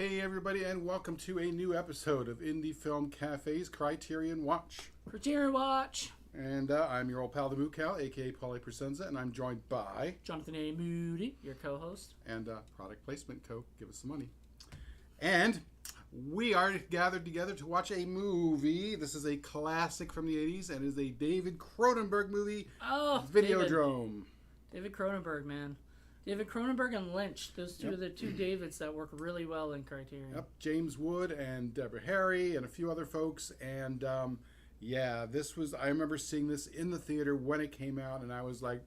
Hey everybody, and welcome to a new episode of Indie Film Cafe's Criterion Watch. Criterion Watch. And I'm your old pal, the Moo Cow, aka Paul A Presenza, and I'm joined by Jonathan A Moody, your co-host. And Product Placement Co. Give us some money. And we are gathered together to watch a movie. This is a classic from the 80s and is a David Cronenberg movie, Videodrome. David Cronenberg, man. David Cronenberg and Lynch. Those two are the two Davids that work really well in Criterion. Yep, James Wood and Deborah Harry and a few other folks. And this was, I remember seeing this in the theater when it came out, and I was like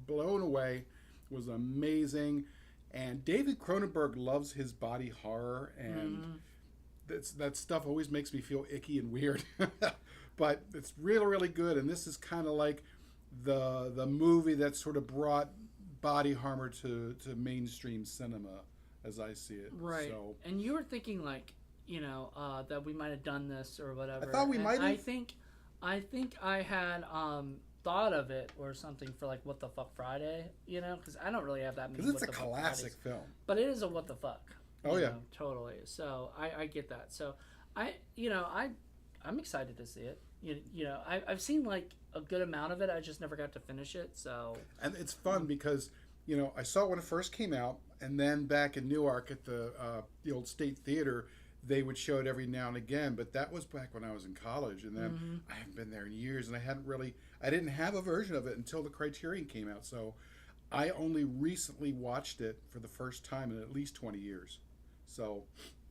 blown away. It was amazing. And David Cronenberg loves his body horror, and that stuff always makes me feel icky and weird. But it's really, really good. And this is kind of like the movie that sort of brought body horror to mainstream cinema, as I see it. Right. So, and you were thinking that we might have done this or whatever. I thought we might have. I think I had thought of it or something for like What the Fuck Friday, because I don't really have that many. Because it's a classic film. But it is a What the Fuck. Oh yeah, totally. So I get that. So I'm excited to see it. I've seen like a good amount of it. I just never got to finish it. So, and it's fun because I saw it when it first came out, and then back in Newark at the old State Theater, they would show it every now and again. But that was back when I was in college, and then I haven't been there in years, and I didn't have a version of it until the Criterion came out. So I only recently watched it for the first time in at least 20 years. So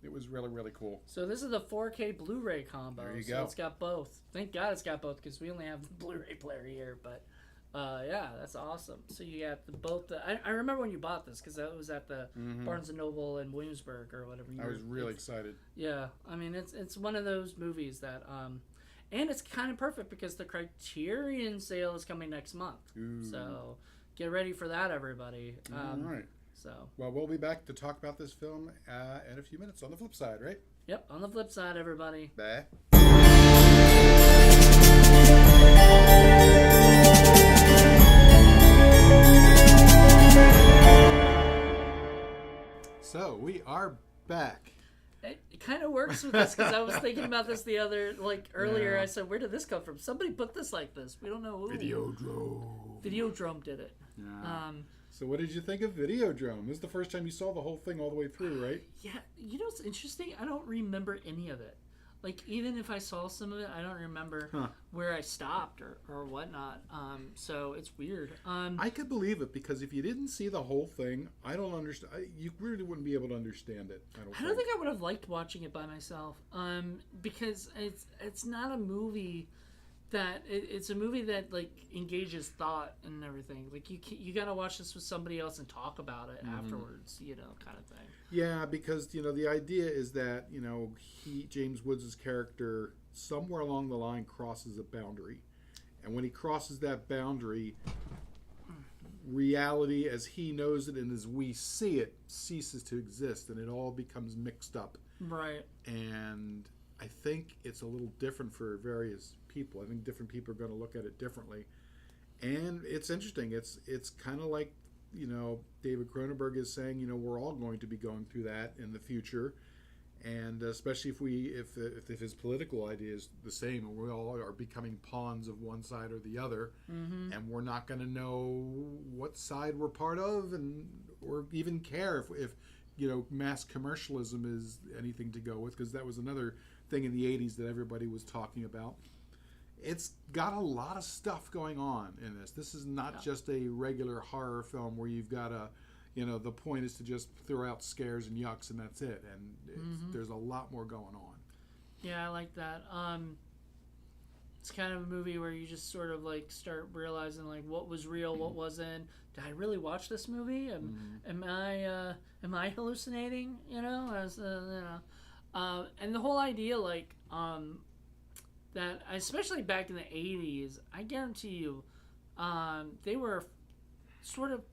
it was really, really cool. So this is the 4K Blu-ray combo. There you so go. It's got both. Thank God it's got both because we only have the Blu-ray player here. But that's awesome. So you got both. I remember when you bought this because that was at the Barnes & Noble in Williamsburg or whatever. I was really excited. Yeah, I mean it's one of those movies that and it's kind of perfect because the Criterion sale is coming next month. Ooh. So get ready for that, everybody. All right. So. Well, we'll be back to talk about this film in a few minutes on the flip side, right? Yep, on the flip side, everybody. Bye. So, we are back. It kind of works with this because I was thinking about this earlier. Yeah. I said, where did this come from? Somebody put this like this. We don't know who. Videodrome did it. Yeah. So what did you think of Videodrome? This is the first time you saw the whole thing all the way through, right? Yeah. What's interesting? I don't remember any of it. Like, even if I saw some of it, I don't remember where I stopped or whatnot. So it's weird. I could believe it because if you didn't see the whole thing, I don't understand. You really wouldn't be able to understand it. I don't think I would have liked watching it by myself. Because it's not a movie that it's a movie that like engages thought and everything. Like you gotta watch this with somebody else and talk about it afterwards, kind of thing. Yeah, because the idea is that James Woods' character somewhere along the line crosses a boundary, and when he crosses that boundary, reality as he knows it and as we see it ceases to exist, and it all becomes mixed up. Right. And I think it's a little different for various people. I think different people are going to look at it differently, and it's interesting. It's kind of like David Cronenberg is saying we're all going to be going through that in the future, and especially if his political idea is the same, and we all are becoming pawns of one side or the other, and we're not going to know what side we're part of, or even care if mass commercialism is anything to go with, because that was another thing in the 80s that everybody was talking about. It's got a lot of stuff going on in this. This is not just a regular horror film where you've got the point is to just throw out scares and yucks and that's it. And there's a lot more going on. Yeah, I like that. It's kind of a movie where you just sort of like start realizing like what was real, what wasn't. Did I really watch this movie? Am I hallucinating? And the whole idea that especially back in the 80s, I guarantee you,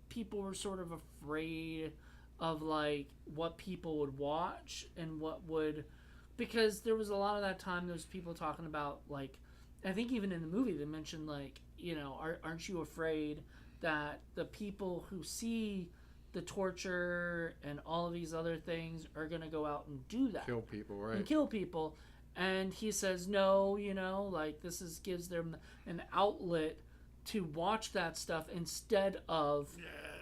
people were sort of afraid of like what people would watch and because there was a lot of that time there was people talking about like, I think even in the movie they mentioned like, aren't you afraid that the people who see the torture and all of these other things are going to go out and do that. Kill people, right? And kill people. And he says, no, like this gives them an outlet to watch that stuff instead of,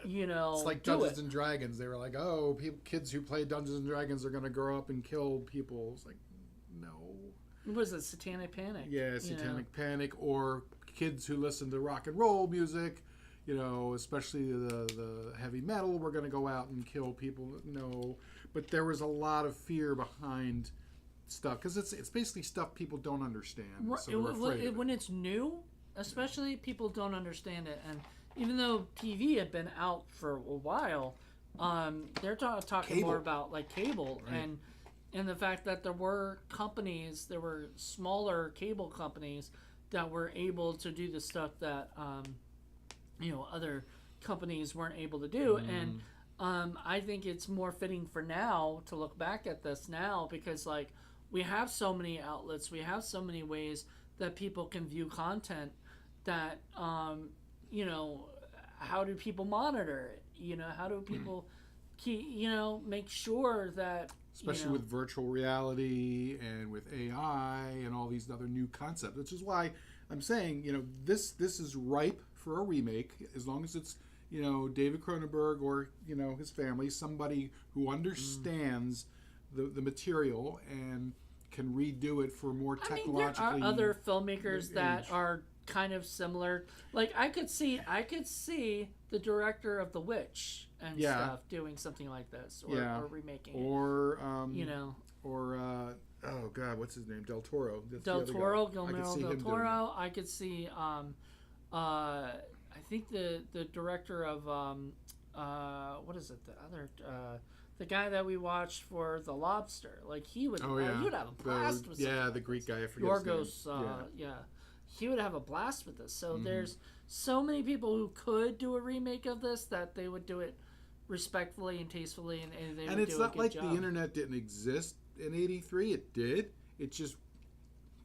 It's like Dungeons and Dragons. They were like, oh, kids who play Dungeons and Dragons are going to grow up and kill people. It's like, no. What was it, Satanic Panic? Yeah, Satanic Panic, or kids who listen to rock and roll music, especially the heavy metal, we're going to go out and kill people. No, but there was a lot of fear behind stuff because it's basically stuff people don't understand. So we're afraid of it. When it's new, especially, people don't understand it, and even though TV had been out for a while, they're talking Cable. more about like cable, Right. and the fact that there were smaller cable companies that were able to do the stuff that other companies weren't able to do. And I think it's more fitting for now to look back at this now, because like we have so many outlets, we have so many ways that people can view content that how do people monitor it? How do people make sure that, especially with virtual reality and with AI and all these other new concepts, which is why I'm saying, this is ripe for a remake, as long as it's, David Cronenberg or, his family, somebody who understands the material and can redo it for more technologically. I mean, there are other filmmakers that are kind of similar. Like I could see the director of The Witch and stuff doing something like this, or remaking it. Or oh god, what's his name? Del Toro. Guillermo del Toro. I could see I think the director of what is it? The other the guy that we watched for The Lobster. Like he would he would have a blast with the Greek guy, I forget his name. He would have a blast with this. So there's so many people who could do a remake of this that they would do it respectfully and tastefully, and they would do a good job. And it's not like the internet didn't exist in '83. It did. It just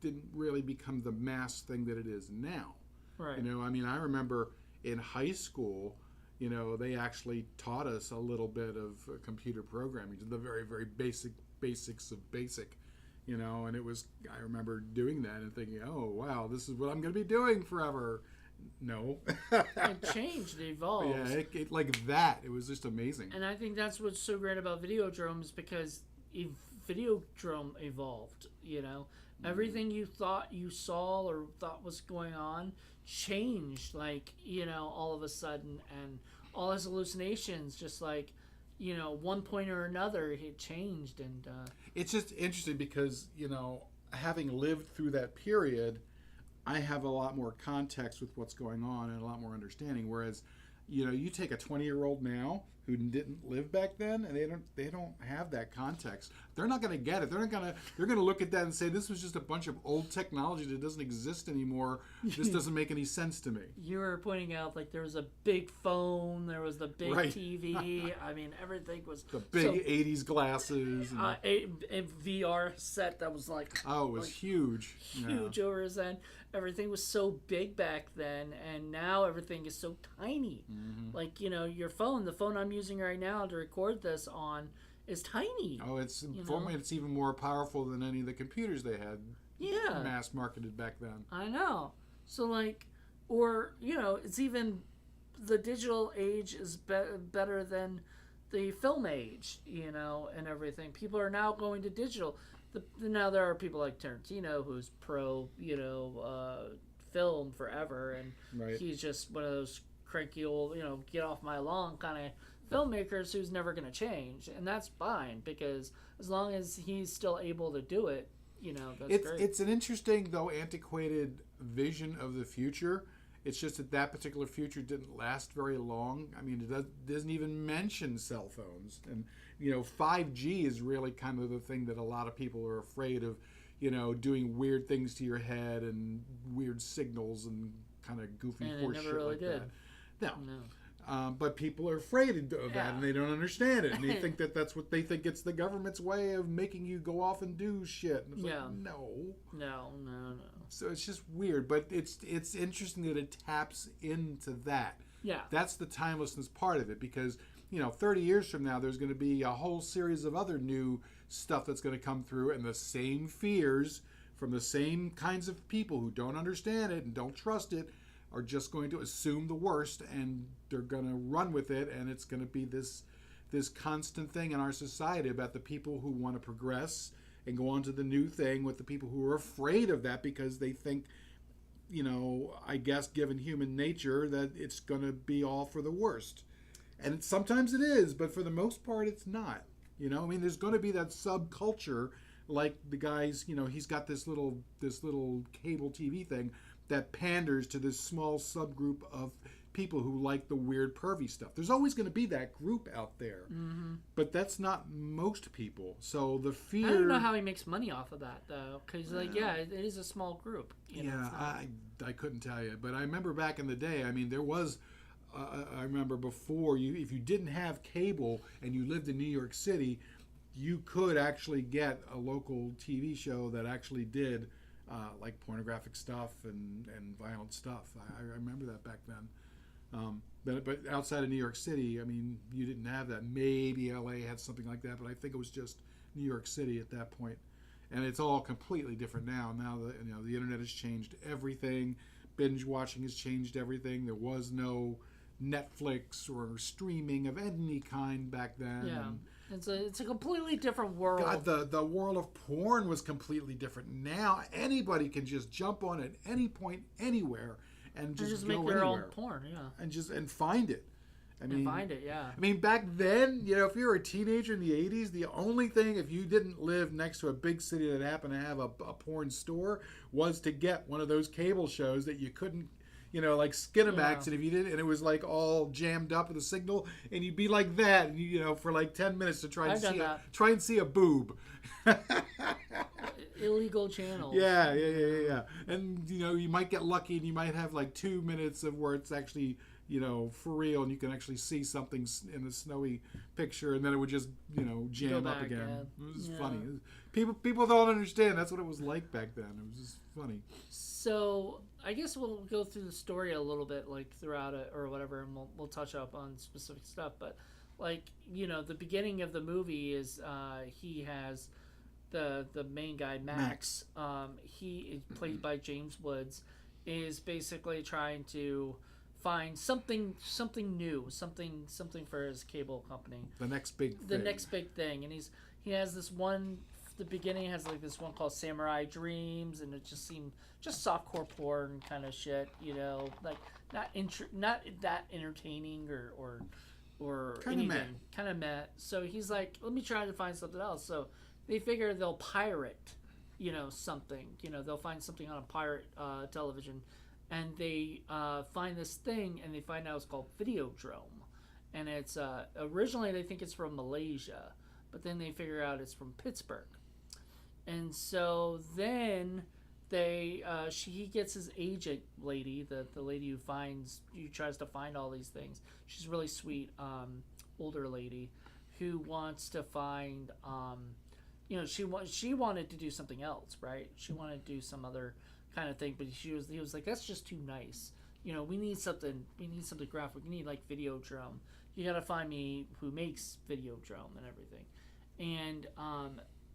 didn't really become the mass thing that it is now. Right. I mean, I remember in high school, they actually taught us a little bit of computer programming, the very, very basics of basic. And it was, I remember doing that and thinking, oh, wow, this is what I'm going to be doing forever. No. It changed, it evolved. Yeah, it like that. It was just amazing. And I think that's what's so great about Videodrome, is because Videodrome evolved, Everything you thought you saw or thought was going on changed, like, all of a sudden, and all his hallucinations, just like, one point or another, it changed. And it's just interesting because, having lived through that period, I have a lot more context with what's going on and a lot more understanding. Whereas, you take a 20-year-old now who didn't live back then, and they don't have that context. They're not going to get it. They're going to look at that and say, this was just a bunch of old technology that doesn't exist anymore. This doesn't make any sense to me. You were pointing out, like, there was a big phone, there was the big TV. I mean, everything was the big 80s glasses, and a VR set that was like, it was huge over his end. Everything was so big back then, and now everything is so tiny. Like, your phone, the phone I'm using right now to record this on, is tiny. Oh, it's it's even more powerful than any of the computers they had mass marketed back then. I know. So like, or it's even, the digital age is better than the film age, and everything. People are now going to digital. Now there are people like Tarantino, who's pro, film forever, and he's just one of those cranky old, get off my lawn kind of filmmakers who's never going to change, and that's fine, because as long as he's still able to do it, that's great. It's an interesting, though, antiquated vision of the future. It's just that particular future didn't last very long. I mean, it doesn't even mention cell phones, and 5G is really kind of the thing that a lot of people are afraid of, doing weird things to your head and weird signals and kind of goofy horse shit really like did. that. No. But people are afraid of that, and they don't understand it, and they think that's what they think. It's the government's way of making you go off and do shit. And it's like, no. So it's just weird, but it's interesting that it taps into that. Yeah, that's the timelessness part of it, because 30 years from now, there's going to be a whole series of other new stuff that's going to come through, and the same fears from the same kinds of people who don't understand it and don't trust it are just going to assume the worst, and they're going to run with it, and it's going to be this constant thing in our society about the people who want to progress and go on to the new thing with the people who are afraid of that because they think, I guess given human nature, that it's going to be all for the worst. And sometimes it is, but for the most part, it's not. There's going to be that subculture, like the guys, he's got this little cable TV thing that panders to this small subgroup of people who like the weird pervy stuff. There's always going to be that group out there, but that's not most people. So the fear. I don't know how he makes money off of that though, because it is a small group. I couldn't tell you, but I remember back in the day. There was. I remember before if you didn't have cable and you lived in New York City, you could actually get a local TV show that actually did like pornographic stuff and violent stuff. I remember that back then. But outside of New York City, you didn't have that. Maybe LA had something like that, but I think it was just New York City at that point. And it's all completely different now. Now the internet has changed everything. Binge watching has changed everything. There was no Netflix or streaming of any kind back then. Yeah, it's a completely different world. God, the world of porn was completely different. Now anybody can just jump on at any point, anywhere, and just make go their anywhere. own porn, yeah, and find it. Find it, yeah. Back then, if you were a teenager in the 80s, the only thing, if you didn't live next to a big city that happened to have a porn store, was to get one of those cable shows that you couldn't, like Skinamax, and if you didn't, and it was like all jammed up with a signal, and you'd be like that, and for like 10 minutes to try and see a boob. Illegal channels. Yeah. And you might get lucky, and you might have like 2 minutes of where it's actually for real, and you can actually see something in a snowy picture, and then it would just jam up again. Yeah. It was funny. People don't understand. That's what it was like back then. It was just funny. So I guess we'll go through the story a little bit, like throughout it or whatever, and we'll touch up on specific stuff. But the beginning of the movie is he has the main guy Max. He is played by James Woods, is basically trying to find something new, something for his cable company. The next big thing, and he has this one. The beginning has like this one called Samurai Dreams, and it just seemed just softcore porn kind of shit, like not that entertaining or kind of anything, kind of meh. So he's like, let me try to find something else. So they figure they'll pirate, something. They'll find something on a pirate television. And they find this thing, and they find out it's called Videodrome. And it's originally they think it's from Malaysia, but then they figure out it's from Pittsburgh. And so then he gets his agent lady, the lady who tries to find all these things. She's a really sweet older lady who wants to find she wanted to do something else, right? She wanted to do some other kind of thing, but he was like, that's just too nice. We need something graphic. We need like Videodrome. You gotta find me who makes Videodrome and everything. And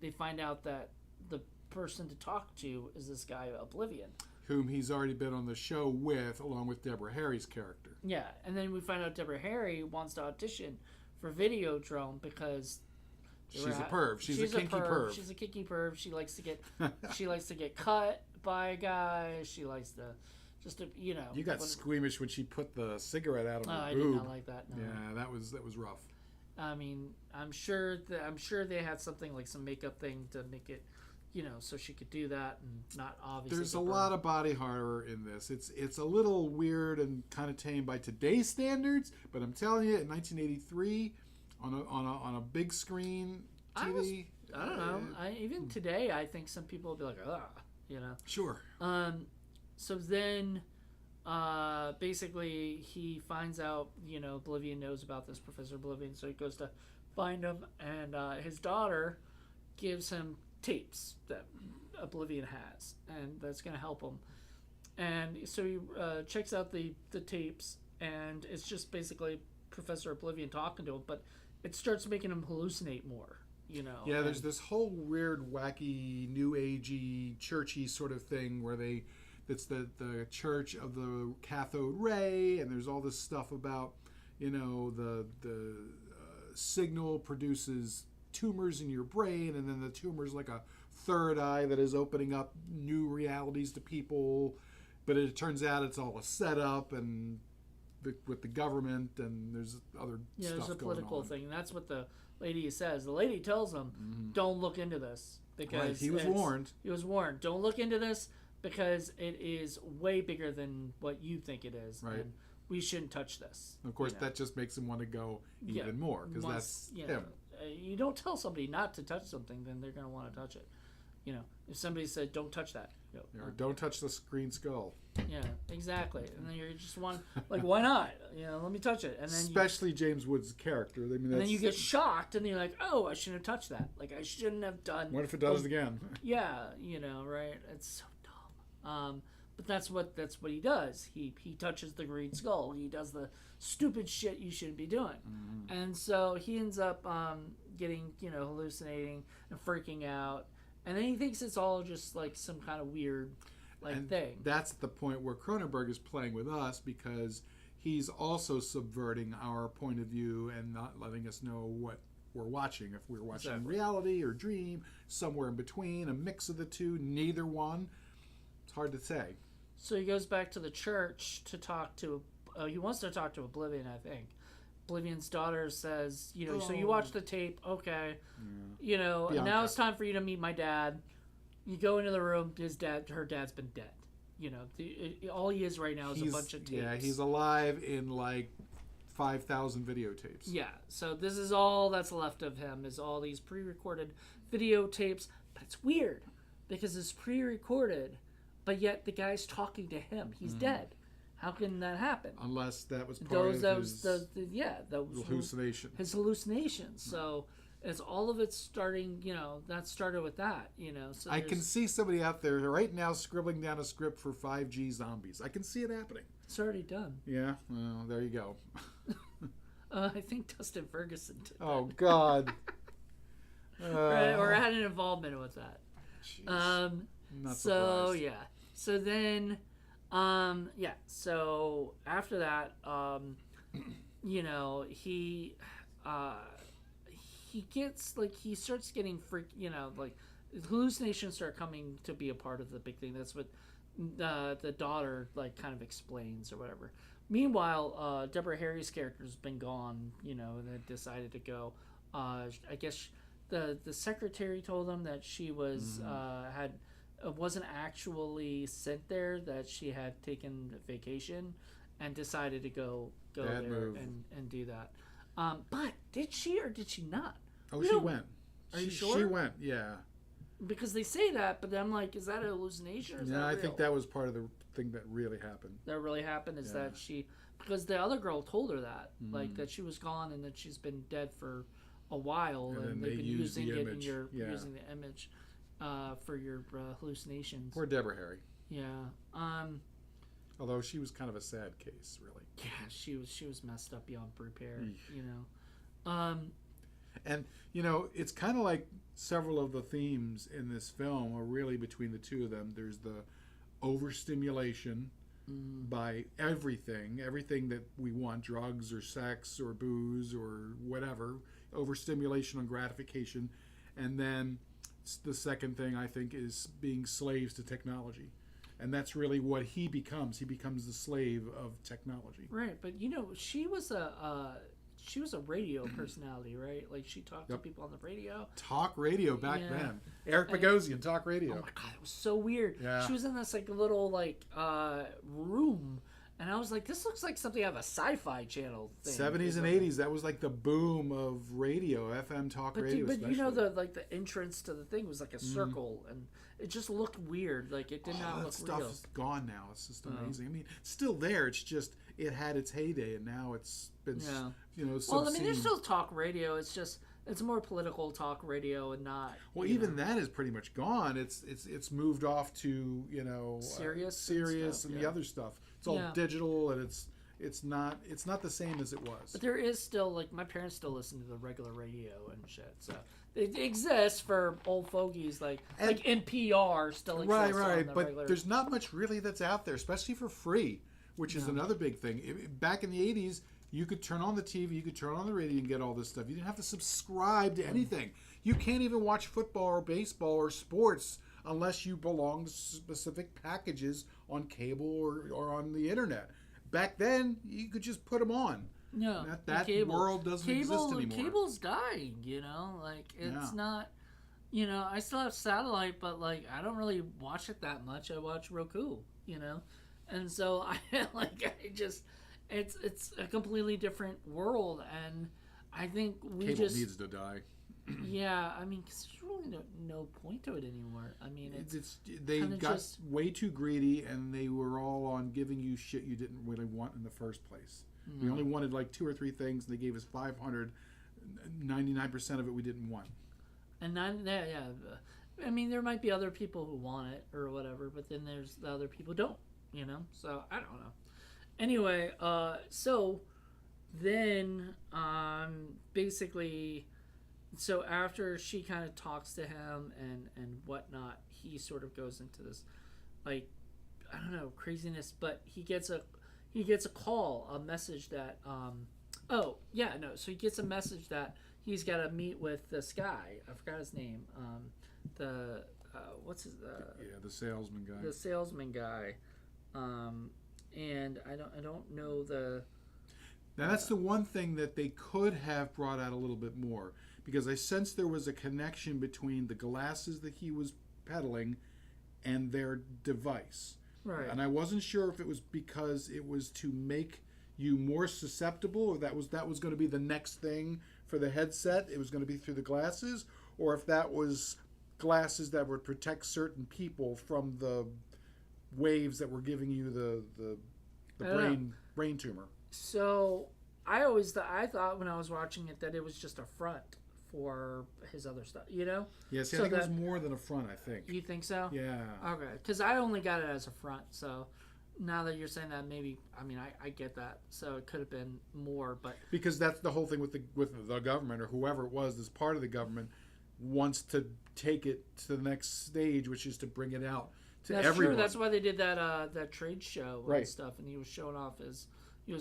they find out that the person to talk to is this guy Oblivion, whom he's already been on the show with, along with Deborah Harry's character. Yeah, and then we find out Deborah Harry wants to audition for Videodrome because she's a perv. She's a kinky perv. She's a kinky perv. She likes to get cut by a guy. She likes to You got squeamish when she put the cigarette out of her boob. I did not like that. No. Yeah, that was rough. I'm sure they had something like some makeup thing to make it, so she could do that and not obviously. There's a lot of body horror in this. It's a little weird and kind of tame by today's standards, but I'm telling you, in 1983, on a big screen TV, I don't know. Even today, I think some people will be like, Sure. So then, basically, he finds out, Oblivion knows about this Professor Oblivion, so he goes to find him, and his daughter gives him tapes that Oblivion has, and that's going to help him. And so he checks out the tapes, and it's just basically Professor Oblivion talking to him, but it starts making him hallucinate more. Yeah, there's this whole weird, wacky, new agey, churchy sort of thing where it's the church of the cathode ray, and there's all this stuff about, the signal produces tumors in your brain, and then the tumor's like a third eye that is opening up new realities to people, but it turns out it's all a setup and with the government, and there's other stuff there's a political going on. thing. That's what the lady says. The lady tells him, "Don't look into this because Right, he was warned. He was warned. Don't look into this because it is way bigger than what you think it is, Right. and we shouldn't touch this." Of course, that just makes him want to go even more because that's him. You don't tell somebody not to touch something, then they're going to want to touch it. If somebody said, "Don't touch that," Or don't touch the green skull. Yeah, exactly. And then you just want, like, why not? Let me touch it. And then especially James Woods' character. I mean, and then you get shocked, and you're like, "Oh, I shouldn't have touched that. Like, I shouldn't have done." What if it does it again? Yeah, right? It's so dumb. But that's what he does. He touches the green skull. He does the stupid shit you shouldn't be doing. Mm-hmm. And so he ends up getting, hallucinating and freaking out. And then he thinks it's all just like some kind of weird thing. That's the point where Cronenberg is playing with us, because he's also subverting our point of view and not letting us know what we're watching. If we're watching reality or dream, somewhere in between, a mix of the two, neither one. It's hard to say. So he goes back to the church to talk to. He wants to talk to Oblivion, I think. Oblivion's daughter says, so you watch the tape, okay. Yeah. And now it's time for you to meet my dad. You go into the room, her dad's been dead. All he is right now is a bunch of tapes. Yeah, he's alive in like 5,000 videotapes. Yeah, so this is all that's left of him, is all these pre-recorded videotapes. But it's weird, because it's pre-recorded, but yet the guy's talking to him. He's dead. How can that happen? Unless that was part of his hallucination. His hallucinations. So it's all of it starting, that started with that, So I can see somebody out there right now scribbling down a script for 5G zombies. I can see it happening. It's already done. Yeah, well, there you go. I think Dustin Ferguson did that. Oh, God. Or had an involvement with that. Jeez. Not surprised. Yeah. So then... so after that, he gets, he starts getting hallucinations start coming to be a part of the big thing. That's what the daughter, kind of explains or whatever. Meanwhile, Deborah Harry's character's been gone, and had decided to go. I guess the secretary told them that she was, wasn't actually sent there, that she had taken vacation and decided to go Bad there move. and do that. But did she or did she not? Oh, she went. Are you sure? She went, yeah. Because they say that, but I'm like, is that a hallucination or is that I real? think that was part of the thing that really happened. That really happened is that because the other girl told her that, that she was gone and that she's been dead for a while, and they've been using it in using the image. For your hallucinations. Poor Deborah Harry. Yeah. Although she was kind of a sad case, really. Yeah, she was messed up beyond repair. And it's kind of like several of the themes in this film are really between the two of them. There's the overstimulation by everything that we want, drugs or sex or booze or whatever, overstimulation and gratification, and then the second thing, I think, is being slaves to technology. And that's really what he becomes. He becomes the slave of technology. Right, but she was a radio personality, right? Like, she talked to people on the radio. Talk radio back then. Eric Bogosian, talk radio. Oh my God, it was so weird. Yeah. She was in this little room, and I was like, this looks like something out of a sci-fi channel thing. 70s and 80s, that was like the boom of radio, FM talk radio. But the entrance to the thing was like a circle, and it just looked weird. Like, it did not look real. That stuff is gone now. It's just amazing. I mean, it's still there. It's just it had its heyday, and now it's been Well, I mean, there's still talk radio. It's just it's more political talk radio and not. Well, even that is pretty much gone. It's moved off to Sirius and the other stuff. It's all digital, and it's It's not the same as it was. But there is still, like, my parents still listen to the regular radio and shit, so it exists for old fogies, like NPR still exists. Right, on the but regular... there's not much really that's out there, especially for free, which is another big thing. Back in the 80s, you could turn on the TV, you could turn on the radio and get all this stuff. You didn't have to subscribe to anything. You can't even watch football or baseball or sports unless you belong to specific packages on cable or on the internet. Back then, you could just put them on. No, that world doesn't exist anymore. Cable's dying, you know? Like, it's not... You know, I still have satellite, but, like, I don't really watch it that much. I watch Roku, you know? And so, it's a completely different world, and I think Cable needs to die. Yeah, I mean, 'cause there's really no point to it anymore. I mean, they got way too greedy, and they were all on giving you shit you didn't really want in the first place. Mm. We only wanted like 2 or 3 things, and they gave us 500. 99% of it we didn't want. And I mean, there might be other people who want it or whatever, but then there's the other people who don't, you know? So, I don't know. Anyway, so then, basically... So after she kind of talks to him and whatnot, he sort of goes into this, like, I don't know, craziness. But he gets a call, a message that so he gets a message that he's got to meet with this guy. I forgot his name. What's his the salesman guy. The salesman guy, and I don't know the. Now that's the one thing that they could have brought out a little bit more. Because I sensed there was a connection between the glasses that he was peddling and their device. Right. And I wasn't sure if it was because it was to make you more susceptible, or that was going to be the next thing for the headset. It was going to be through the glasses, or if that was glasses that would protect certain people from the waves that were giving you the brain tumor. So I thought when I was watching it that it was just a front for his other stuff, you know? Yes, I think it was more than a front, I think. You think so? Yeah. Okay, because I only got it as a front, so now that you're saying that, maybe, I mean, I get that, so it could have been more, but... Because that's the whole thing with the government, or whoever it was that's part of the government, wants to take it to the next stage, which is to bring it out to everyone. That's true, that's why they did that trade show and right. stuff, and he was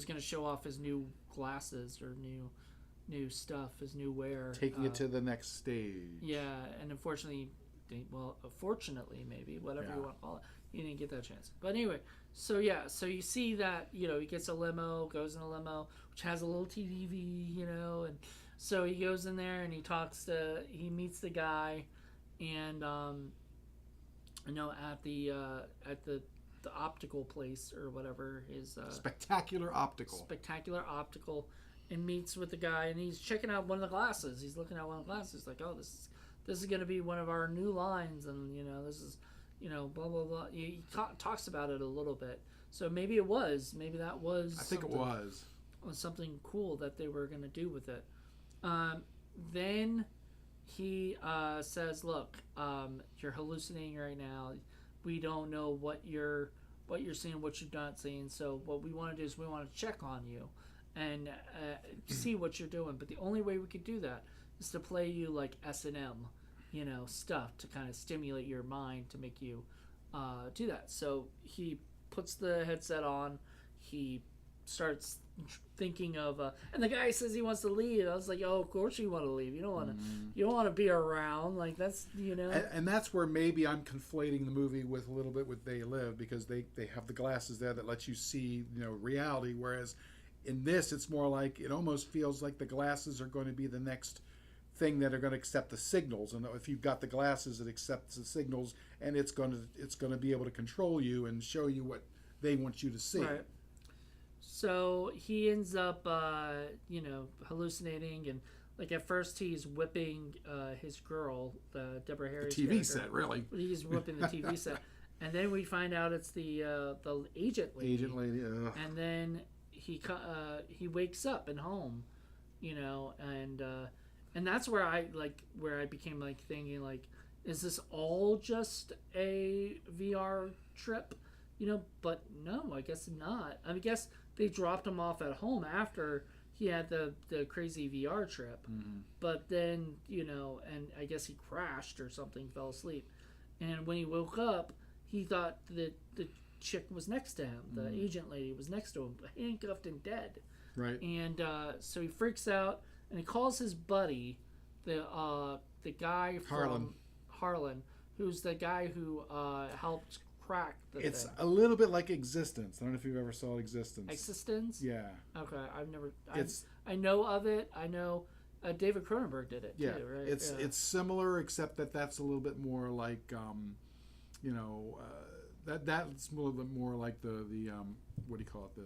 going to show off his new glasses, or new stuff, his new wear, taking it to the next stage. Yeah, and unfortunately, fortunately, maybe whatever you want to call it, he didn't get that chance. But anyway, so you see that, you know, he gets a limo, goes in a limo, which has a little TV, you know, and so he goes in there and he meets the guy, and you know, at the optical place or whatever his Spectacular Optical. And meets with the guy, and he's checking out one of the glasses. He's looking at one of the glasses, like, oh, this is going to be one of our new lines, and, you know, this is, you know, blah blah blah. He talks about it a little bit, so maybe that was. I think it was something cool that they were going to do with it. Then he says, "Look, you're hallucinating right now. We don't know what you're seeing, what you're not seeing. So what we want to do is we want to check on you and see what you're doing. But the only way we could do that is to play you like S&M, you know, stuff to kind of stimulate your mind to make you do that." So he puts the headset on. He starts thinking of, and the guy says he wants to leave. I was like, "Oh, of course you want to leave. You don't want to be around. Like, that's, you know." And that's where maybe I'm conflating the movie with a little bit with They Live, because they have the glasses there that let you see, you know, reality, whereas in this, it's more like, it almost feels like the glasses are going to be the next thing that are going to accept the signals. And if you've got the glasses, it accepts the signals, and it's going to be able to control you and show you what they want you to see. Right. So he ends up, you know, hallucinating, and like at first he's whipping his girl, Deborah Harry's the TV character. set, really. He's whipping the TV set, and then we find out it's the agent lady. Agent lady. Ugh. And then he wakes up at home, you know, and that's where I became like thinking, like, is this all just a VR trip, you know? But no, I guess not. I guess they dropped him off at home after he had the crazy VR trip. Mm-hmm. But then, and I guess he crashed or something, fell asleep. And when he woke up, he thought that the chick was next to him. The agent lady was next to him, handcuffed and dead. Right. And so he freaks out and he calls his buddy, the guy from Harlan, who's the guy who helped crack the It's thing. a little bit like Existence. I don't know if you've ever saw Existence. Existence? Yeah. Okay, I've never. It's I know of it. I know David Cronenberg did it too, right? It's similar, except that's a little bit more like that's a little bit more like the what do you call it,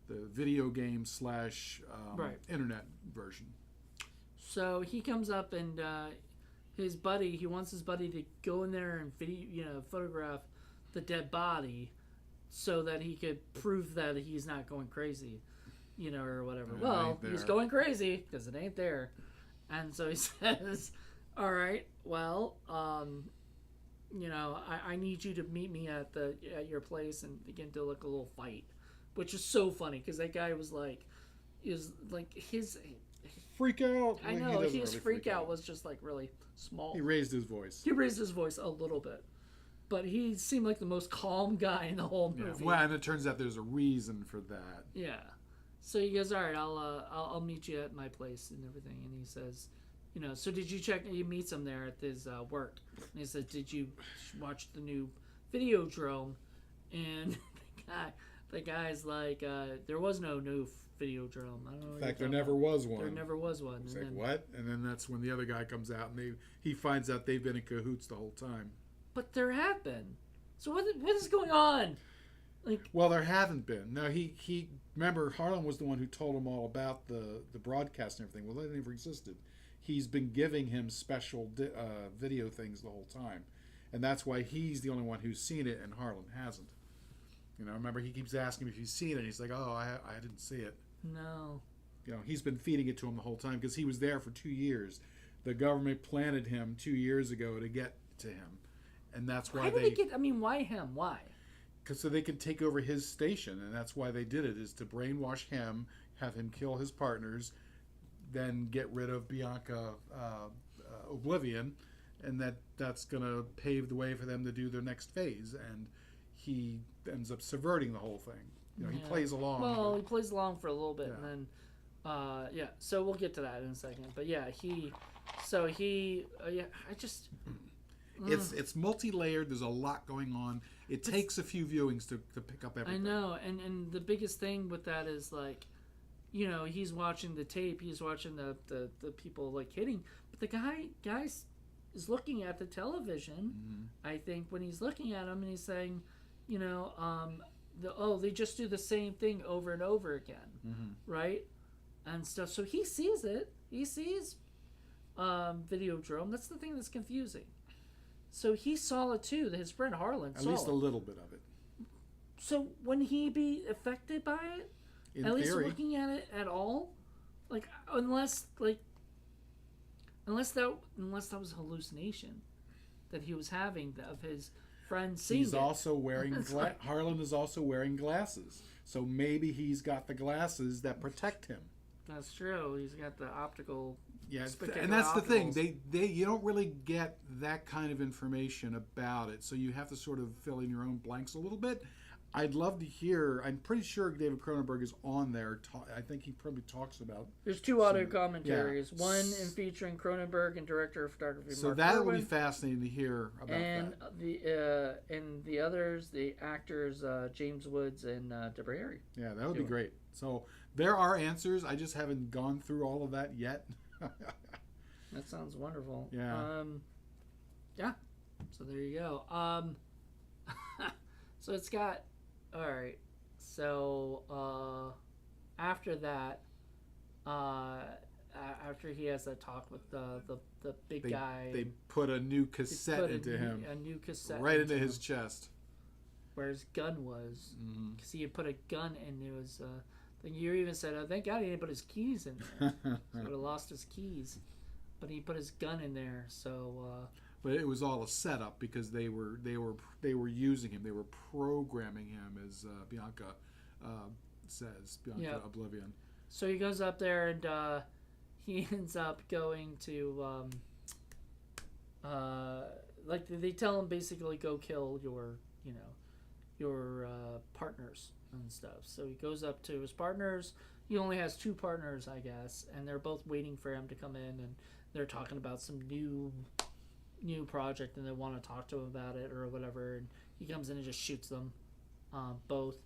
the video game / internet version. So he comes up and he wants his buddy to go in there and photograph the dead body so that he could prove that he's not going crazy, or whatever. Well, he's going crazy because it ain't there. And so he says, all right, well, I need you to meet me at your place and begin to look a little fight, which is so funny because that guy was like, his freak out. I know his freak out was just like really small. He raised his voice. He raised his voice a little bit, but he seemed like the most calm guy in the whole movie. Yeah. Well, and it turns out there's a reason for that. Yeah. So he goes, all right, I'll meet you at my place and everything. And he says, so did you check? He meets him there at his work. And he says, did you watch the new Videodrome? And the guy's like, there was no new Videodrome. I don't know. In fact, there never was one. There never was one. It's like, what? And then that's when the other guy comes out and he finds out they've been in cahoots the whole time. But there have been. So what is going on? Well, there haven't been. No, he remember Harlan was the one who told him all about the broadcast and everything. Well, that never existed. He's been giving him special video things the whole time, and that's why he's the only one who's seen it, and Harlan hasn't. Remember he keeps asking him if he's seen it. And he's like, "Oh, I didn't see it." No. He's been feeding it to him the whole time because he was there for 2 years. The government planted him 2 years ago to get to him, and that's why why him? Why? Because so they could take over his station, and that's why they did it, is to brainwash him, have him kill his partners, then get rid of Bianca Oblivion, and that's going to pave the way for them to do their next phase. And he ends up subverting the whole thing. He plays along. Well, he plays along for a little bit, and then so we'll get to that in a second. But it's multi-layered. There's a lot going on. It takes a few viewings to pick up everything. I know, and the biggest thing with that is like, he's watching the tape, he's watching the people like hitting, but the guy is looking at the television. Mm-hmm. I think when he's looking at him and he's saying, they just do the same thing over and over again, mm-hmm. right, and stuff. So he sees it. He sees Videodrome. That's the thing that's confusing. So he saw it too. His friend Harlan saw it. At least a little bit of it. So wouldn't he be affected by it? In at theory. Least looking at it at all? Unless that was a hallucination that he was having of his friend seeing He's also wearing Harlan is also wearing glasses. So maybe he's got the glasses that protect him. That's true. He's got the optical. Yeah, and that's the thing. They you don't really get that kind of information about it, so you have to sort of fill in your own blanks a little bit. I'd love to hear. I'm pretty sure David Cronenberg is on there. I think he probably talks about. There's two audio commentaries. Yeah. One in featuring Cronenberg and director of photography. So that would be fascinating to hear about and that. And the others, the actors, James Woods and Deborah Harry. Yeah, that would be great. So there are answers. I just haven't gone through all of that yet. That sounds wonderful. Yeah. Yeah. So there you go. So it's got. All right. So after that, after he has that talk with the big guy, they put a new cassette into him. A new cassette right into his chest, where his gun was, because he had put a gun into his. thing. You even said, "Oh, thank God he didn't put his keys in there. He would have lost his keys." But he put his gun in there, so. But it was all a setup because they were using him. They were programming him as Bianca says, Bianca Yep. Oblivion. So he goes up there and he ends up going to like they tell him basically go kill your partners and stuff. So he goes up to his partners. He only has 2 partners, I guess, and they're both waiting for him to come in, and they're talking about some new project, and they want to talk to him about it or whatever. And he comes in and just shoots them both,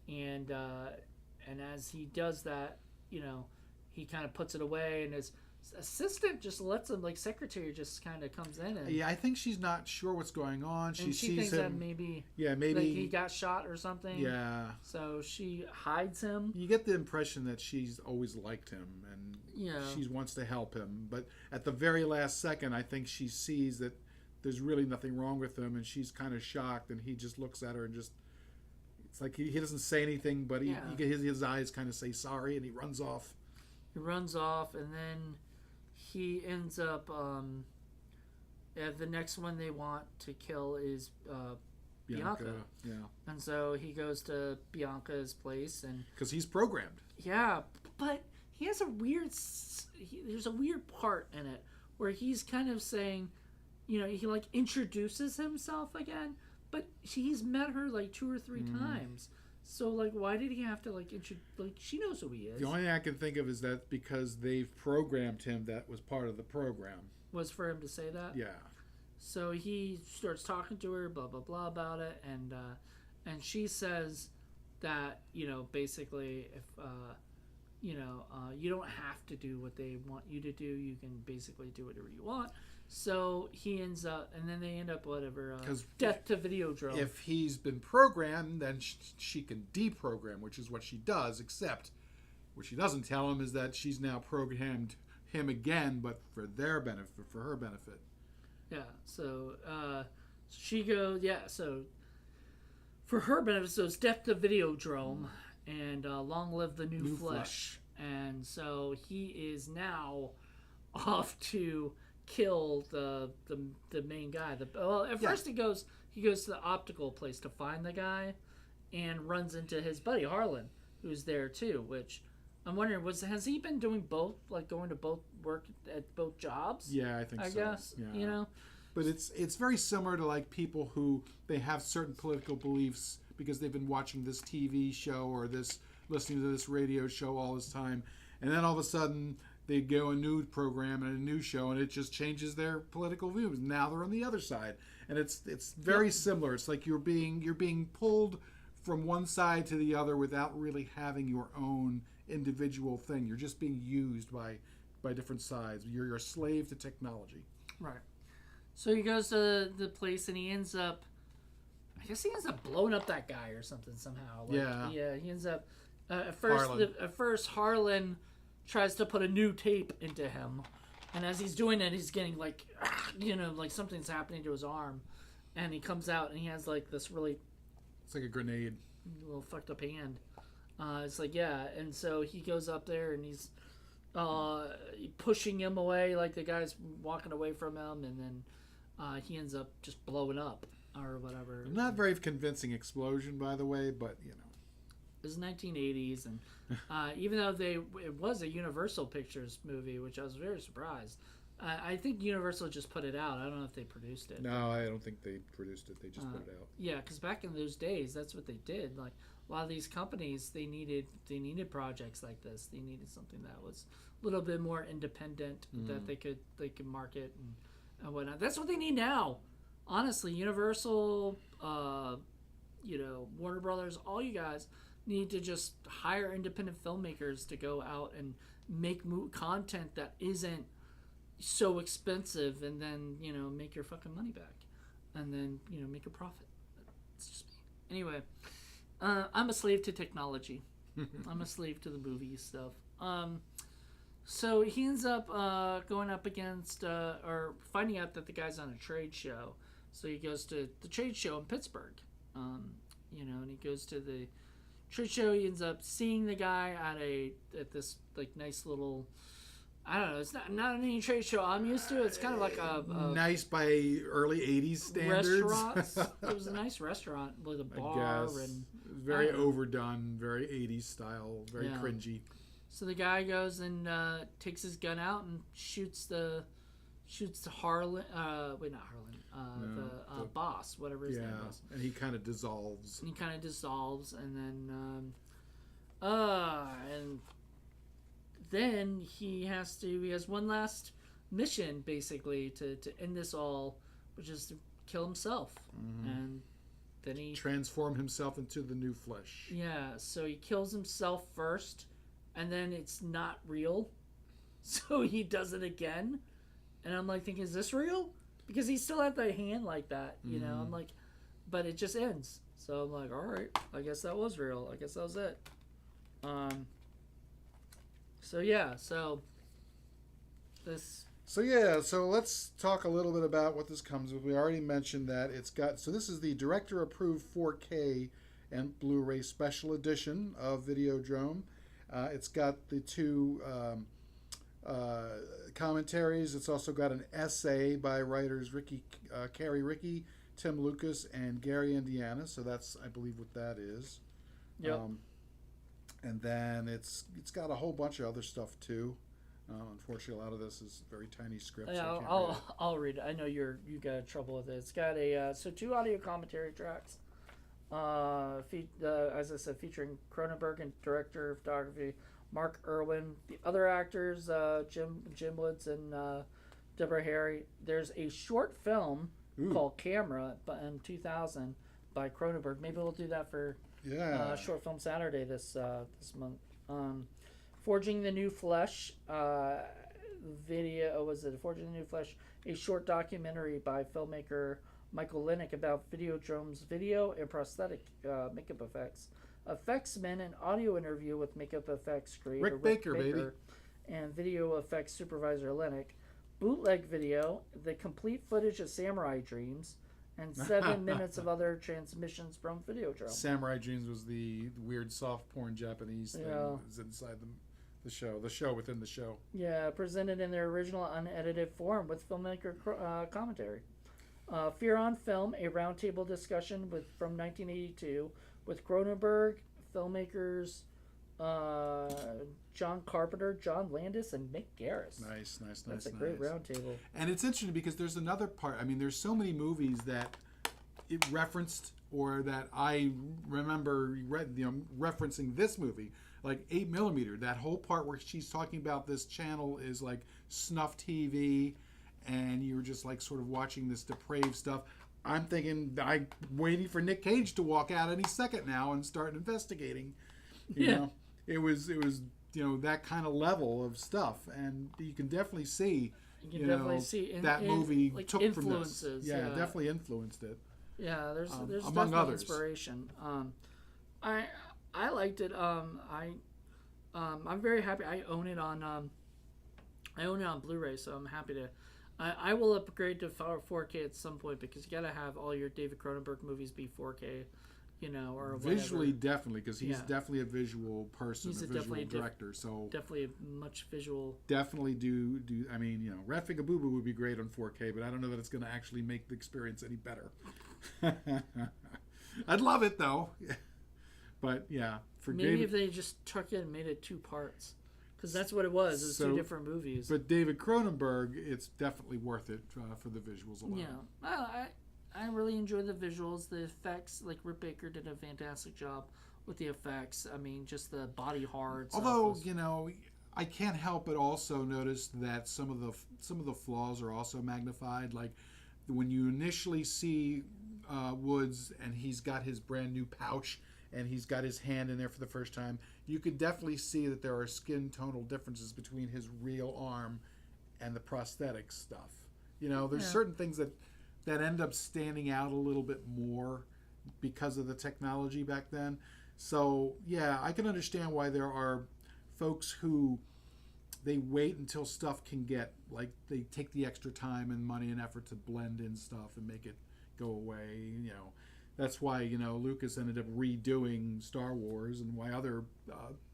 and as he does that, he kind of puts it away, and his assistant just lets him, like secretary just kind of comes in, and Yeah, I think she's not sure what's going on. She she sees thinks him. that maybe Maybe like he got shot or something. Yeah. So she hides him. You get the impression that she's always liked him and Yeah. she wants to help him. But at the very last second, I think she sees that there's really nothing wrong with him, and she's kind of shocked, and he just looks at her and just, it's like he doesn't say anything, but Yeah. his eyes kind of say sorry, and he runs off. He runs off, and then he ends up. The next one they want to kill is Bianca. Yeah. And so he goes to Bianca's place, and Because he's programmed. yeah, but he has a weird. There's a weird part in it where he's kind of saying, he like introduces himself again, but he's met her like 2 or 3 times. So like, why did he have to like she knows who he is. The only thing I can think of is that because they've programmed him, that was part of the program. Was for him to say that. Yeah. So he starts talking to her, blah blah blah about it, and she says that basically if you don't have to do what they want you to do. You can basically do whatever you want. So he ends up, and then they end up whatever. 'Cause death to Videodrome. If he's been programmed, then she can deprogram, which is what she does, except what she doesn't tell him is that she's now programmed him again, but for their benefit, for her benefit. Yeah. So she goes. Yeah. So for her benefit, so it's death to Videodrome, and long live the new flesh. And so he is now off to kill the main guy. First he goes to the optical place to find the guy, and runs into his buddy Harlan, who's there too. Which I'm wondering, has he been doing both, like going to both work at both jobs? Yeah, I think so. I guess Yeah. But it's very similar to like people who they have certain political beliefs because they've been watching this TV show or listening to this radio show all this time, and then all of a sudden they go a new program and a new show, and it just changes their political views. Now they're on the other side, and it's very similar. It's like you're being pulled from one side to the other without really having your own individual thing. You're just being used by different sides. You're a slave to technology. Right. So he goes to the place, and he ends up blowing up that guy or something somehow. Yeah, he ends up at first Harlan tries to put a new tape into him, and as he's doing it, he's getting like like something's happening to his arm, and he comes out and he has like this really, it's like a grenade, little fucked up hand. It's like, yeah, and so he goes up there and he's pushing him away, like the guy's walking away from him, and then he ends up just blowing up or whatever. Not very convincing explosion, by the way, but It was 1980s, and even though it was a Universal Pictures movie, which I was very surprised. I think Universal just put it out. I don't know if they produced it. No, I don't think they produced it. They just put it out. Yeah, because back in those days, that's what they did. Like a lot of these companies, they needed projects like this. They needed something that was a little bit more independent that they could market and whatnot. That's what they need now. Honestly, Universal, Warner Brothers, all you guys need to just hire independent filmmakers to go out and make content that isn't so expensive, and then make your fucking money back, and then make a profit. It's just me. Anyway, I'm a slave to technology. I'm a slave to the movie stuff. So he ends up going up against or finding out that the guy's on a trade show. So he goes to the trade show in Pittsburgh. And he goes to the trade show. He ends up seeing the guy at this like nice little, I don't know, it's not any trade show I'm used to. It's kind of like a nice by early 80s standards. Restaurants. It was a nice restaurant with a bar and very overdone, very 80s style, very cringy. So the guy goes and takes his gun out and shoots the Harlan. Wait, not Harlan. The boss, whatever his name is. And he kind of dissolves. And then he has one last mission basically to end this all, which is to kill himself. And then he transform himself into the new flesh. Yeah, so he kills himself first, and then it's not real, so he does it again, and I'm like thinking, is this real? Because he still had the hand like that, you know. I'm like, but it just ends. So I'm like, all right, I guess that was real. I guess that was it. So yeah, so let's talk a little bit about what this comes with. We already mentioned that this is the director-approved 4K and Blu-ray special edition of Videodrome. It's got the two commentaries. It's also got an essay by writers Carrie Rickey, Tim Lucas, and Gary Indiana. So that's, I believe, what that is. Yep. And then it's got a whole bunch of other stuff too. Unfortunately, a lot of this is very tiny scripts. Yeah, I'll read it. I know you got trouble with it. It's got two audio commentary tracks. As I said, featuring Cronenberg and director of photography Mark Irwin. The other actors, Jim Woods and Deborah Harry. There's a short film called Camera, in 2000 by Cronenberg. Maybe we'll do that for Short Film Saturday this month. Forging the New Flesh Forging the New Flesh, a short documentary by filmmaker Michael Linick about Videodrome's video and prosthetic makeup effects. Effectsman, an audio interview with makeup effects creator Rick Baker, baby, and video effects supervisor Linick. Bootleg video, the complete footage of Samurai Dreams, and 7 minutes of other transmissions from Videodrome. Samurai Dreams was the weird soft porn Japanese thing that was inside the show within the show. Yeah, presented in their original unedited form with filmmaker commentary. Fear on Film, a roundtable discussion from 1982 with Cronenberg, filmmakers John Carpenter, John Landis, and Mick Garris. Nice. That's a great roundtable. And it's interesting because there's another part. I mean, there's so many movies that it referenced or that I remember referencing this movie. Like 8mm, that whole part where she's talking about this channel is like snuff TV, and you're just like sort of watching this depraved stuff. I'm thinking, I'm waiting for Nick Cage to walk out any second now and start investigating. You know, it was that kind of level of stuff, and you can definitely see. That movie like took influences. From this. Yeah, definitely influenced it. Yeah, there's among definitely others inspiration. I liked it. I'm very happy. I own it on Blu-ray, so I'm happy to. I will upgrade to 4K at some point because you gotta have all your David Cronenberg movies be 4K, or visually whatever. Definitely, because he's definitely a visual person, a visual director. So definitely a much visual. Definitely do. I mean, Raffiga Boo Boo would be great on 4K, but I don't know that it's going to actually make the experience any better. I'd love it though. But yeah, maybe if they just took it and made it 2 parts, because that's what it was. It was 2 different movies. But David Cronenberg, it's definitely worth it for the visuals alone. Yeah, I really enjoyed the visuals, the effects. Like Rick Baker did a fantastic job with the effects. I mean, just the body horror. Although I can't help but also notice that some of the flaws are also magnified. Like when you initially see Woods and he's got his brand new pouch and he's got his hand in there for the first time, you could definitely see that there are skin tonal differences between his real arm and the prosthetic stuff. There's certain things that end up standing out a little bit more because of the technology back then. So, yeah, I can understand why there are folks who they wait until stuff can get, like, they take the extra time and money and effort to blend in stuff and make it go away. That's why, Lucas ended up redoing Star Wars, and why other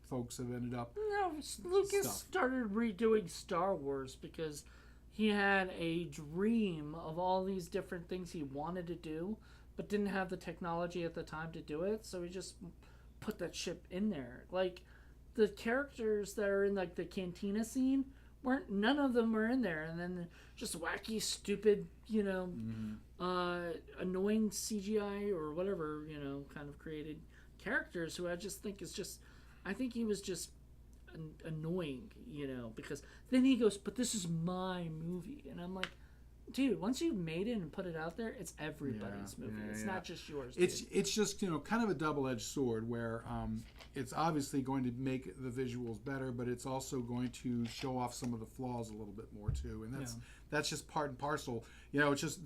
folks have ended up... No, Lucas started redoing Star Wars because he had a dream of all these different things he wanted to do, but didn't have the technology at the time to do it, so he just put that shit in there. Like, the characters that are in, like, the cantina scene, none of them were in there, and then just wacky, stupid, annoying CGI or whatever, kind of created characters who I just think I think he was just annoying, because then he goes, but this is my movie, and I'm like, dude, once you've made it and put it out there, it's everybody's movie. It's not just yours. It's just kind of a double-edged sword where it's obviously going to make the visuals better, but it's also going to show off some of the flaws a little bit more too, and that's just part and parcel. It's just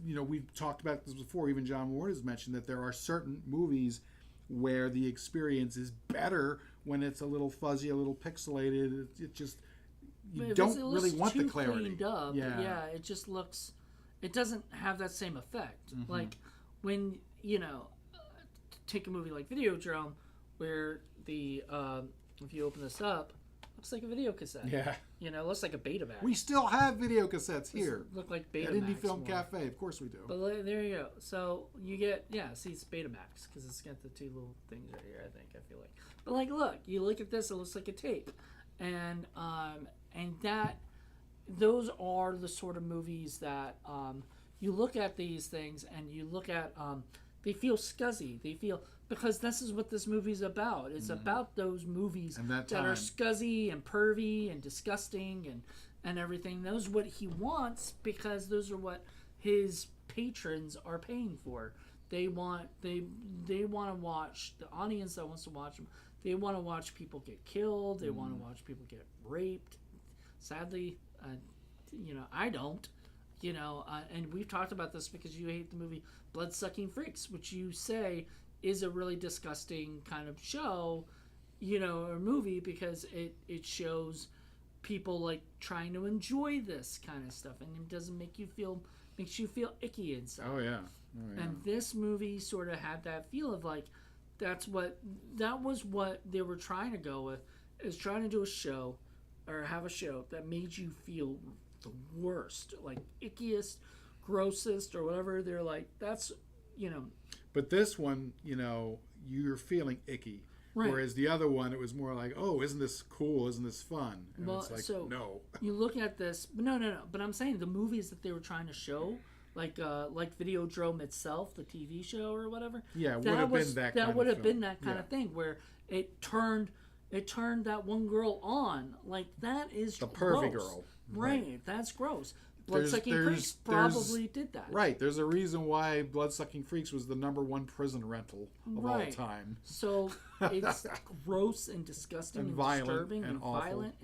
we've talked about this before. Even John Ward has mentioned that there are certain movies where the experience is better when it's a little fuzzy, a little pixelated. It just you don't really want the clarity. Cleaned up, it just looks. It doesn't have that same effect. Mm-hmm. Like when take a movie like Videodrome, where the if you open this up, looks like a video cassette. Yeah. It looks like a Betamax. We still have video cassettes here. Look like Betamax. At Indie Film Cafe, of course we do. But there you go. So you get see, it's Betamax because it's got the two little things right here. I feel like. But like, look, you look at this, it looks like a tape, and that those are the sort of movies that you look at these things and you look at they feel scuzzy. They feel, because this is what this movie's about. It's about those movies that are scuzzy and pervy and disgusting and everything. Those are what he wants, because those are what his patrons are paying for. They want to watch, the audience that wants to watch them, they want to watch people get killed. They want to watch people get raped. Sadly, I don't. And we've talked about this because you hate the movie Blood-Sucking Freaks, which you say is a really disgusting kind of show, or movie, because it shows people like trying to enjoy this kind of stuff, and it doesn't makes you feel icky inside. Oh yeah. And this movie sort of had that feel of like, that was what they were trying to go with, is trying to do a show, or have a show that made you feel the worst, like ickiest, grossest, or whatever. They're like, that's, But this one, you're feeling icky. Right. Whereas the other one, it was more like, oh, isn't this cool? Isn't this fun? And it's like, so no. You look at this, no. But I'm saying the movies that they were trying to show, like Videodrome itself, the TV show or whatever. Yeah, would have been that kind of thing where it turned that one girl on. Like, that is the pervy gross. Girl. Right, that's gross. Blood-Sucking Freaks probably did that. Right, there's a reason why Blood-Sucking Freaks was the #1 prison rental of all time. So it's gross and disgusting and disturbing and violent,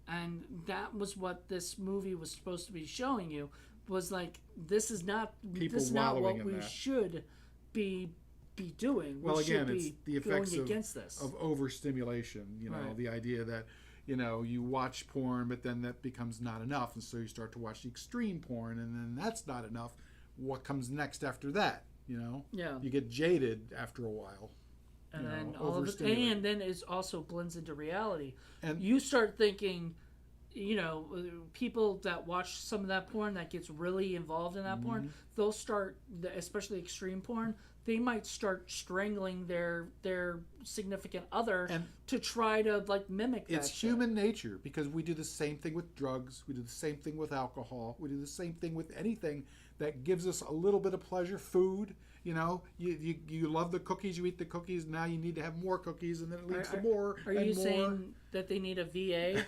and that was what this movie was supposed to be showing you, was like, this is not what we should be doing. Well, again, it's the effects of overstimulation. Right. The idea that you watch porn, but then that becomes not enough, and so you start to watch the extreme porn, and then that's not enough. What comes next after that? Yeah. You get jaded after a while. And then and then it also blends into reality. And you start thinking, people that watch some of that porn, that gets really involved in that porn, they'll start, especially extreme porn, they might start strangling their significant other to try to mimic that. It's human nature, because we do the same thing with drugs, we do the same thing with alcohol, we do the same thing with anything that gives us a little bit of pleasure. Food, you love the cookies, you eat the cookies, now you need to have more cookies, and then it leads to more. Are you saying that they need a VA?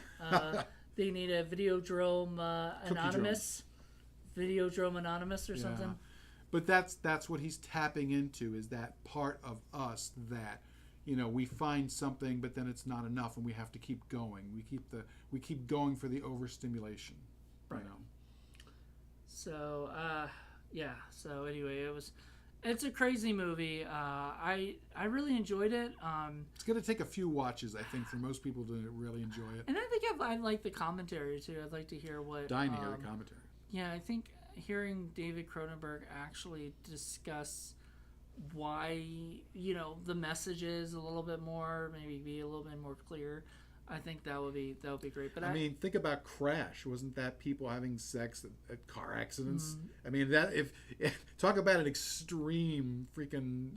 They need a Videodrome Anonymous? Videodrome Anonymous or something? But that's what he's tapping into, is that part of us that, we find something, but then it's not enough, and we have to keep going. We keep going for the overstimulation. Right. So So anyway, it's a crazy movie. I really enjoyed it. It's going to take a few watches, I think, for most people to really enjoy it. And I think I like the commentary too. I'd like to hear what. Dying to hear the commentary. Yeah, I think hearing David Cronenberg actually discuss why the message is a little bit more, maybe be a little bit more clear. I think that would be great. But I mean, think about Crash. Wasn't that people having sex at car accidents? I mean, that if talk about an extreme freaking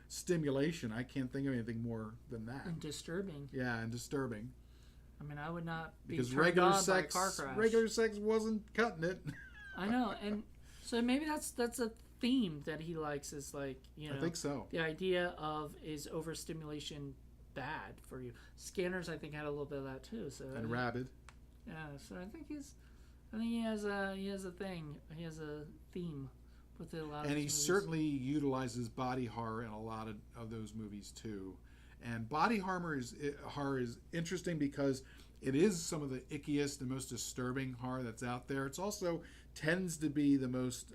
stimulation. I can't think of anything more than that. And disturbing. Yeah, and disturbing. I mean, I would not be because turned regular on sex, by a car crash. regular sex wasn't cutting it. I know, and so maybe that's a theme that he likes is like, you know, I think so. The idea of is overstimulation bad for you. Scanners, I think, had a little bit of that too. So And Rabid. Yeah, so I think he has a thing. He has a theme with a lot of. And he movies. certainly utilizes body horror in a lot of those movies too. And body horror is interesting because it is some of the ickiest and most disturbing horror that's out there. It's also tends to be the most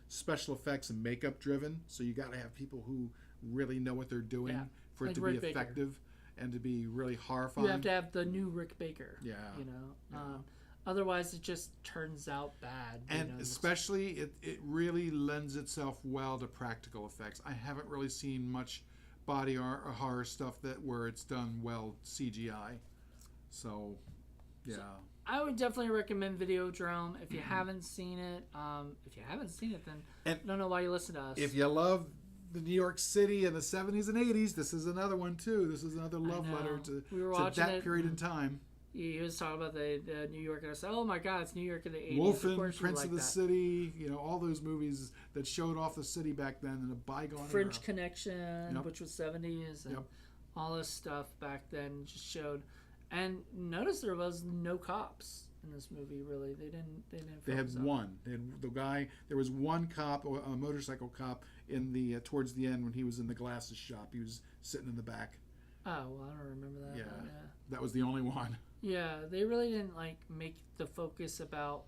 special effects and makeup driven. So you got to have people who really know what they're doing for it to be effective and to be really horrifying. You have to have the new Rick Baker. Yeah. You know. Otherwise, it just turns out bad. And especially, it really lends itself well to practical effects. I haven't really seen much body horror stuff where it's done well CGI. So, yeah. So I would definitely recommend Videodrome if you haven't seen it. If you haven't seen it, then I don't know why you listen to us. If you love the New York City in the 70s and 80s, this is another one too. This is another love letter to that period in time. He was talking about the New York, and I said, "Oh my God, it's New York in the '80s." Wolfen, Prince of the City, all those movies that showed off the city back then in a bygone French era. Connection, which was '70s, and all this stuff back then just showed. And notice there was no cops in this movie. Really, they didn't. They had one. They had the guy. There was one cop, a motorcycle cop, in the towards the end when he was in the glasses shop. He was sitting in the back. Oh well, I don't remember that. Yeah, but, that was the only one. Yeah, they really didn't make the focus about,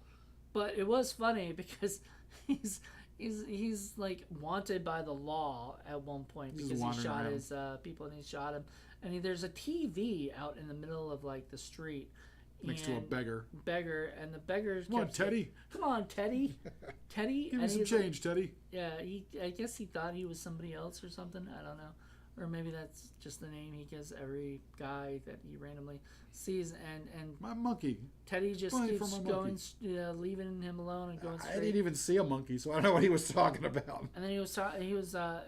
but it was funny because he's like wanted by the law at one point because he shot his people and he shot him, and there's a TV out in the middle of like the street next to a beggar, and the beggar. Come on, Teddy. Come on, Teddy. Teddy. Give me some change, Teddy. Yeah, I guess he thought he was somebody else or something. I don't know. Or maybe that's just the name he gives every guy that he randomly sees, and my monkey. Teddy just keeps going, leaving him alone and going straight. I didn't even see a monkey, so I don't know what he was talking about. And then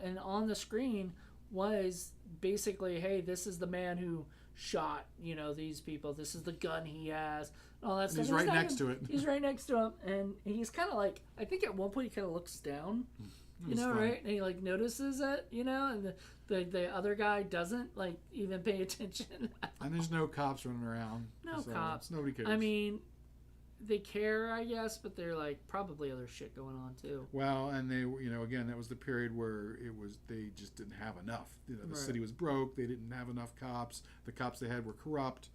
and on the screen was basically, hey, this is the man who shot, these people. This is the gun he has. And all that stuff. He's right next to it. He's right next to him, and he's kind of like, I think at one point he kind of looks down. Right? And he notices it, and the other guy doesn't even pay attention. And there's no cops running around. No cops. Nobody cares. I mean, they care, I guess, but they're probably other shit going on too. Well, and they, again, that was the period where they just didn't have enough. The city was broke. They didn't have enough cops. The cops they had were corrupt.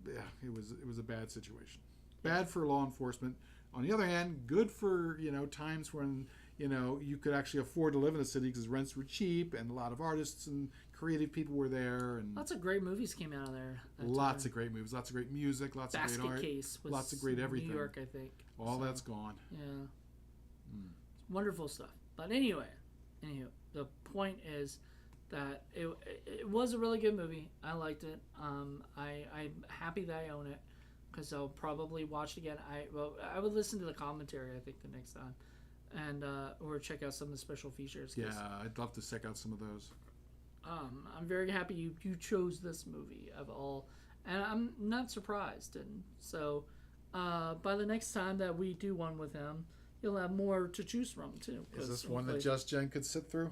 Yeah, it was a bad situation. Bad for law enforcement. On the other hand, good for times when you could actually afford to live in a city because rents were cheap and a lot of artists and creative people were there. And lots of great movies came out of there. Lots of great movies, lots of great music, lots of great art. Basket Case was lots of great everything. New York, I think. All that's gone. Yeah. Wonderful stuff. But anyway, the point is that it was a really good movie. I liked it. I'm happy that I own it because I'll probably watch it again. I would listen to the commentary, I think, the next time. And or check out some of the special features. Yeah, I'd love to check out some of those. I'm very happy you chose this movie of all, and I'm not surprised. And so, by the next time that we do one with him, you'll have more to choose from too. Is this one that Just Jen could sit through?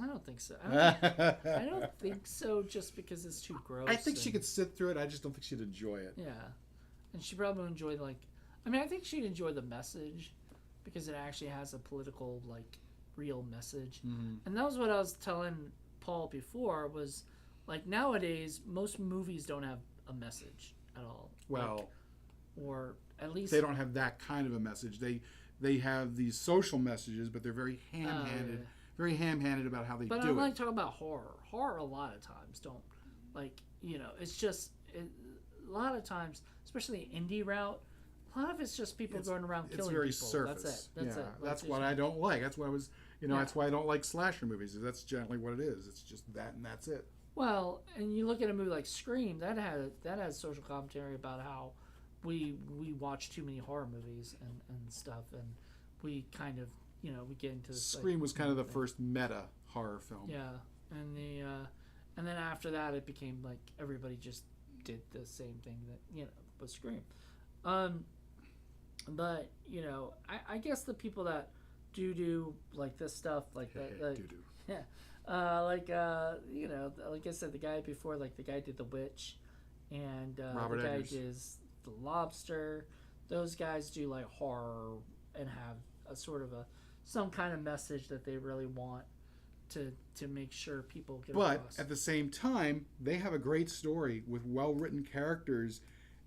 I don't think so. I don't think so. Just because it's too gross. I think she could sit through it. I just don't think she'd enjoy it. Yeah, and she probably would enjoy I think she'd enjoy the message. Because it actually has a political, real message. Mm-hmm. And that was what I was telling Paul before was, nowadays, most movies don't have a message at all. Well, or at least... They don't have that kind of a message. They have these social messages, but they're very ham-handed. Very ham-handed about how they do it. But I'm talking about horror. Horror, a lot of times, don't... it's just... a lot of times, especially the indie route... A lot of it's just people going around killing people. It's very surface. That's it. That's what I don't like. That's why I was, that's why I don't like slasher movies. That's generally what it is. It's just that and that's it. Well, and you look at a movie like Scream, that has social commentary about how we watch too many horror movies and stuff, and we kind of we get into this. Scream like, was kind of the thing. first meta horror film. Yeah, and and then after that, it became like everybody just did the same thing that with Scream. But I guess the people that do like this stuff like that, like, yeah. Like like I said, the guy before, like the guy did The Witch, and Robert the guy Eggers. does The Lobster. Those guys do like horror and have a sort of some kind of message that they really want to make sure people get But across. at the same time, they have a great story with well-written characters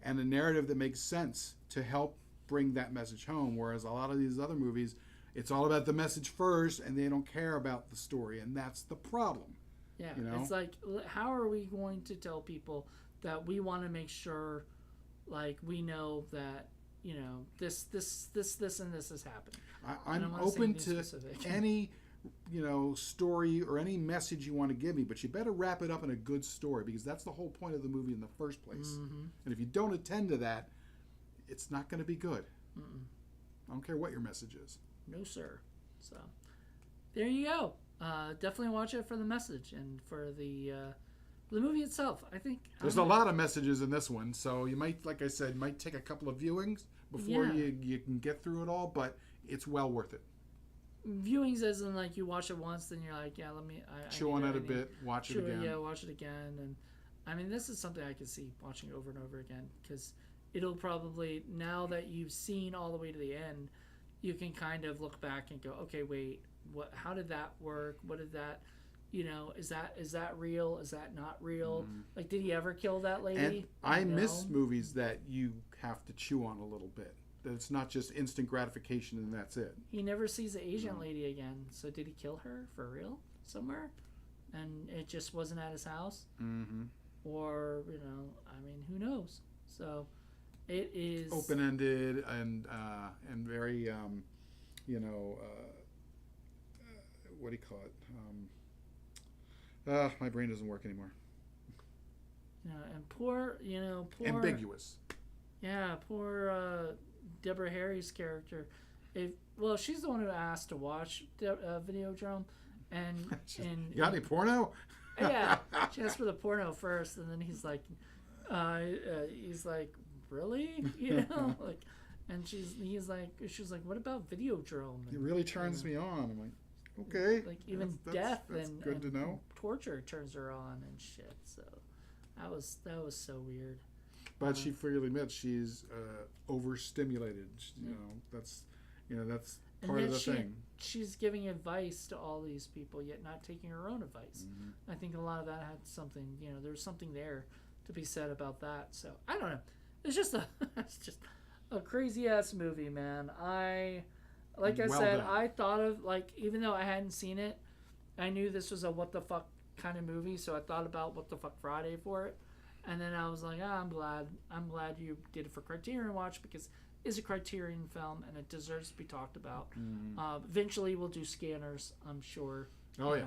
and a narrative that makes sense to help bring that message home. Whereas a lot of these other movies, it's all about the message first, and they don't care about the story, and that's the problem. Yeah, it's like, how are we going to tell people that we want to make sure, like, we know that this and this is happening. I'm open to any story or any message you want to give me, but you better wrap it up in a good story, because that's the whole point of the movie in the first place. Mm-hmm. And if you don't attend to that, it's not going to be good. Mm-mm. I don't care what your message is. No, sir. So there you go. Definitely watch it for the message and for the movie itself. I think there's a lot of messages in this one, so you might, like I said, might take a couple of viewings before you can get through it all, but it's well worth it. Viewings as in, like, you watch it once, then you're like, yeah, let me chew on it a bit, watch it again. Yeah, watch it again. And I mean, this is something I could see watching over and over again, because it'll probably, now that you've seen all the way to the end, you can kind of look back and go, okay, wait, how did that work? What did that, is that real? Is that not real? Mm-hmm. Like, did he ever kill that lady? And I miss movies that you have to chew on a little bit. That it's not just instant gratification and that's it. He never sees the Asian lady again. So did he kill her for real somewhere? And it just wasn't at his house? Mm-hmm. Or, I mean, who knows? So it is open-ended and very, what do you call it? My brain doesn't work anymore. And poor ambiguous. Yeah, poor Deborah Harry's character. She's the one who asked to watch Videodrome, and you got any porno? Yeah, she asked for the porno first, and then he's like, really, like, and she's like, what about Videodrome? It really turns me on. I'm like, okay, like, even that's and good to know. Torture turns her on and shit. So that was so weird. But she freely admits she's overstimulated. That's part of the thing. She's giving advice to all these people, yet not taking her own advice. Mm-hmm. I think a lot of that had something. There's something there to be said about that. So I don't know. It's just a crazy ass movie, man. I thought of, like, even though I hadn't seen it, I knew this was a what the fuck kind of movie. So I thought about What the Fuck Friday for it. And then I was like, I'm glad you did it for Criterion Watch, because it's a Criterion film and it deserves to be talked about. Mm-hmm. Eventually we'll do Scanners, I'm sure. Oh, yeah.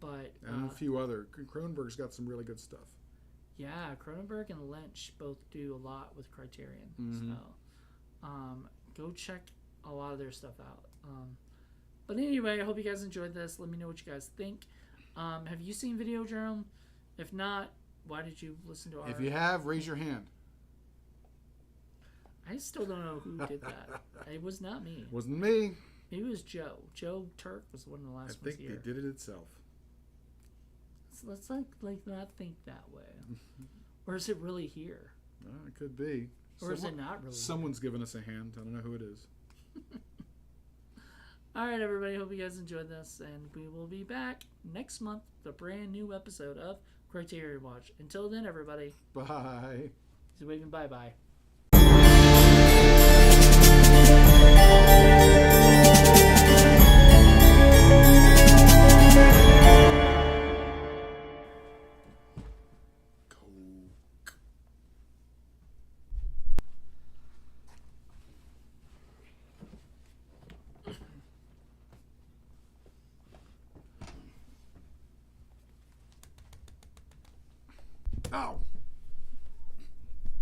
But and a few other. Cronenberg's got some really good stuff. Yeah, Cronenberg and Lynch both do a lot with Criterion. Mm-hmm. So go check a lot of their stuff out. But anyway, I hope you guys enjoyed this. Let me know what you guys think. Have you seen Videodrome? If not, why did you listen to our... If you have, raise your hand. I still don't know who did that. It was not me. Wasn't me. Maybe it was Joe. Joe Turk was one of the last ones here. I think they did it itself. So let's not think that way. Or is it really here? It could be. Or is it not really Someone's given us a hand. I don't know who it is. All right, everybody. Hope you guys enjoyed this. And we will be back next month with a brand new episode of Criterion Watch. Until then, everybody. Bye. He's waving bye-bye. Ciao.